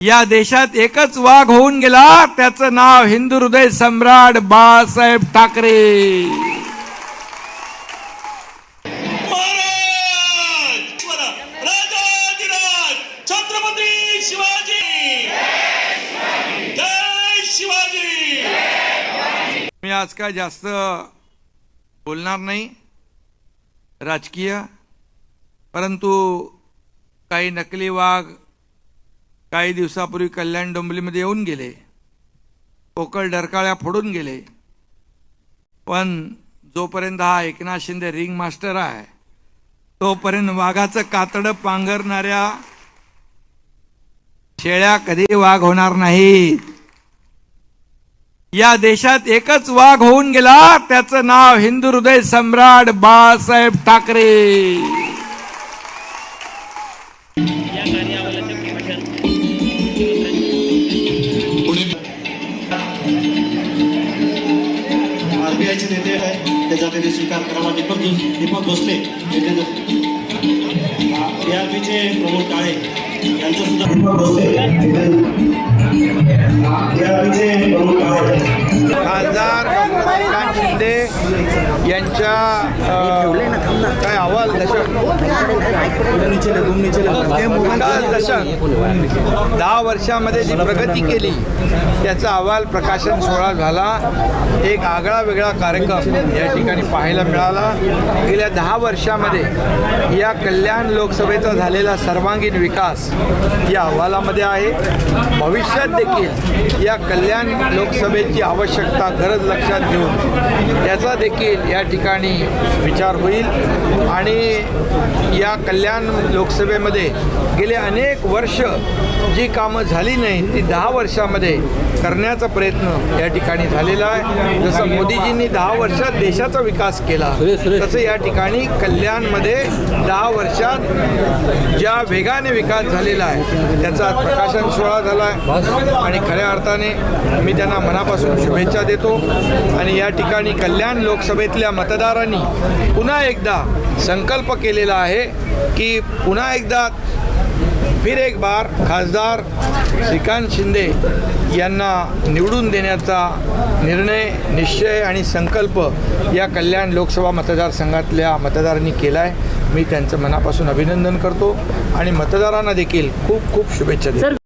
या देशात एकच वाघ होऊन गेला, त्याचं नाव हिंदू हृदय सम्राट बाळासाहेब ठाकरे। छत्रपती शिवाजी जय शिवाजी। मी आज काय जास्त बोलणार नाही राजकीय, परंतु काही नकली वाघ काही दिवसापूर्वी कल्याण डोंबिवलीमध्ये येऊन गेले, पोकळ डरकाळ्या फोडून गेले। पण जोपर्यंत हा एकनाथ शिंदे रिंग मास्टर आहे तोपर्यंत वाघाचं कातडं पांघरणाऱ्या शेळ्या कधी वाघ होणार नाहीत। या देशात एकच वाघ होऊन गेला, त्याचं नाव हिंदू हृदय सम्राट बाळासाहेब ठाकरे। आरबीआयचे नेते आहे त्याचा त्यांनी स्वीकार करावा। दीपक भोसले ARBचे प्रमोद काळे यांचा सुद्धा ARBचे प्रमोद काळे खासदार एकनाथ शिंदे यांच्या काय अहवाल दशक 10 वर्षामध्ये जी प्रगती केली त्याचा अहवाल प्रकाशन सोहळा झाला। एक आगळा वेगळा कार्यक्रम या ठिकाणी पाहायला मिळाला। गेल्या 10 वर्षामध्ये या कल्याण लोकसभेचा झालेला सर्वांगीण विकास या अहवालामध्ये आहे। भविष्यात देखील या कल्याण लोकसभेची आवश्यकता गरज लक्षात घेऊन याचा देखील या ठिकाणी विचार होईल आणि या कल्याण लोकसभेमध्ये गेले अनेक वर्ष जी कामं झाली नाही ती 10 वर्षामध्ये करण्याचा प्रयत्न या ठिकाणी झालेला आहे। जसं मोदीजींनी 10 वर्षात देशाचा विकास केला तसं या ठिकाणी कल्याणमध्ये 10 वर्षात ज्या वेगाने विकास झालेला आहे त्याचा आज प्रकाशन सोहळा झाला आहे आणि खऱ्या अर्थाने मी त्यांना मनापासून शुभेच्छा देतो। आणि या ठिकाणी कल्याण लोकसभेतल्या मतदारांनी पुन्हा एकदा संकल्प केलेला आहे की पुन्हा एकदा फिर एक बार खासदार श्रीकांत शिंदे यांना निवडून देण्याचा निर्णय निश्चय आणि संकल्प या कल्याण लोकसभा मतदारसंघातल्या मतदारांनी केला आहे। मी त्यांचं मनापासून अभिनंदन करतो आणि मतदारांना देखील खूप खूप शुभेच्छा देतो।